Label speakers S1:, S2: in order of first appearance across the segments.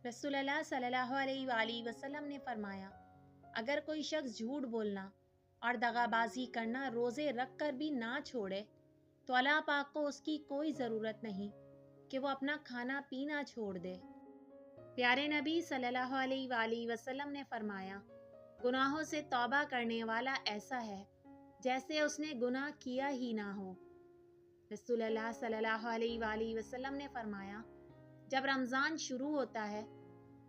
S1: رسول اللہ صلی اللہ علیہ وآلہ وسلم نے فرمایا، اگر کوئی شخص جھوٹ بولنا اور دغا بازی کرنا روزے رکھ کر بھی نہ چھوڑے تو اللہ پاک کو اس کی کوئی ضرورت نہیں کہ وہ اپنا کھانا پینا چھوڑ دے۔ پیارے نبی صلی اللہ علیہ وآلہ وسلم نے فرمایا، گناہوں سے توبہ کرنے والا ایسا ہے جیسے اس نے گناہ کیا ہی نہ ہو۔ رسول اللہ صلی اللہ علیہ وآلہ وسلم نے فرمایا، جب رمضان شروع ہوتا ہے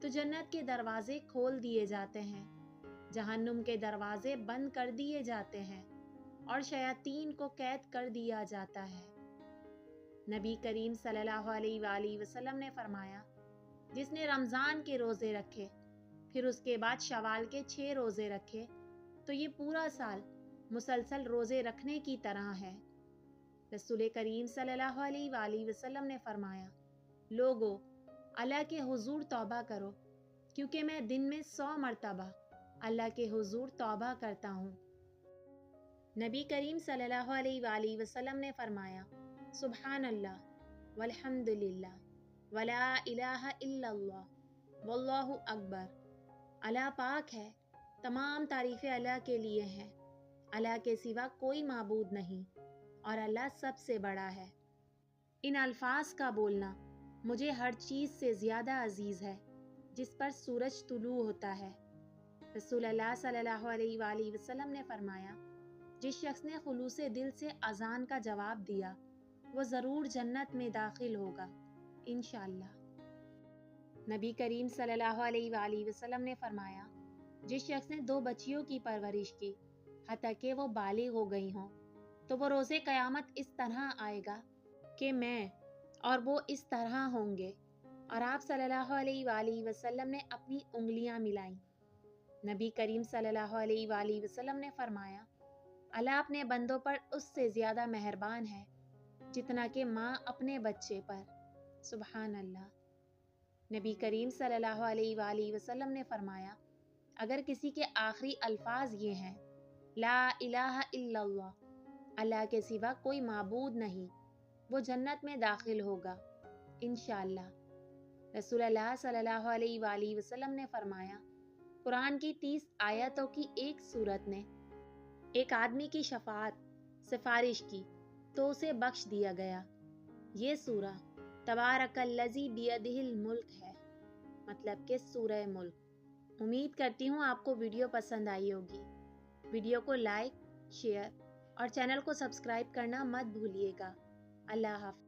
S1: تو جنت کے دروازے کھول دیے جاتے ہیں، جہنم کے دروازے بند کر دیے جاتے ہیں اور شیاطین کو قید کر دیا جاتا ہے۔ نبی کریم صلی اللہ علیہ وآلہ وسلم نے فرمایا، جس نے رمضان کے روزے رکھے پھر اس کے بعد شوال کے 6 روزے رکھے تو یہ پورا سال مسلسل روزے رکھنے کی طرح ہے۔ رسول کریم صلی اللہ علیہ وآلہ وسلم نے فرمایا، لوگو اللہ کے حضور توبہ کرو، کیونکہ میں دن میں 100 مرتبہ اللہ کے حضور توبہ کرتا ہوں۔ نبی کریم صلی اللہ علیہ وآلہ وسلم نے فرمایا، سبحان اللہ والحمد للہ ولا الہ الا اللہ واللہ اکبر۔ اللہ پاک ہے، تمام تعریفیں اللہ کے لیے ہیں، اللہ کے سوا کوئی معبود نہیں اور اللہ سب سے بڑا ہے۔ ان الفاظ کا بولنا مجھے ہر چیز سے زیادہ عزیز ہے جس پر سورج طلوع ہوتا ہے۔ رسول اللہ صلی اللہ علیہ وآلہ وسلم نے فرمایا، جس شخص نے خلوص دل سے اذان کا جواب دیا وہ ضرور جنت میں داخل ہوگا انشاءاللہ۔ نبی کریم صلی اللہ علیہ وآلہ وسلم نے فرمایا، جس شخص نے 2 بچیوں کی پرورش کی حتیٰ کہ وہ بالغ ہو گئی ہوں تو وہ روزے قیامت اس طرح آئے گا کہ میں اور وہ اس طرح ہوں گے، اور آپ صلی اللہ علیہ وآلہ وسلم نے اپنی انگلیاں ملائیں۔ نبی کریم صلی اللہ علیہ وآلہ وسلم نے فرمایا، اللہ اپنے بندوں پر اس سے زیادہ مہربان ہے جتنا کہ ماں اپنے بچے پر۔ سبحان اللہ۔ نبی کریم صلی اللہ علیہ وآلہ وسلم نے فرمایا، اگر کسی کے آخری الفاظ یہ ہیں، لا الہ الا اللہ، اللہ کے سوا کوئی معبود نہیں، وہ جنت میں داخل ہوگا انشاءاللہ۔ رسول اللہ صلی اللہ علیہ وآلہ وسلم نے فرمایا، قرآن کی 30 آیتوں کی ایک سورت نے ایک آدمی کی شفاعت سفارش کی تو اسے بخش دیا گیا۔ یہ سورہ تبارک الذی بیدہ الملک ہے، مطلب کہ سورہ ملک۔ امید کرتی ہوں آپ کو ویڈیو پسند آئی ہوگی۔ ویڈیو کو لائک، شیئر اور چینل کو سبسکرائب کرنا مت بھولیے گا۔ اللہ حافظ۔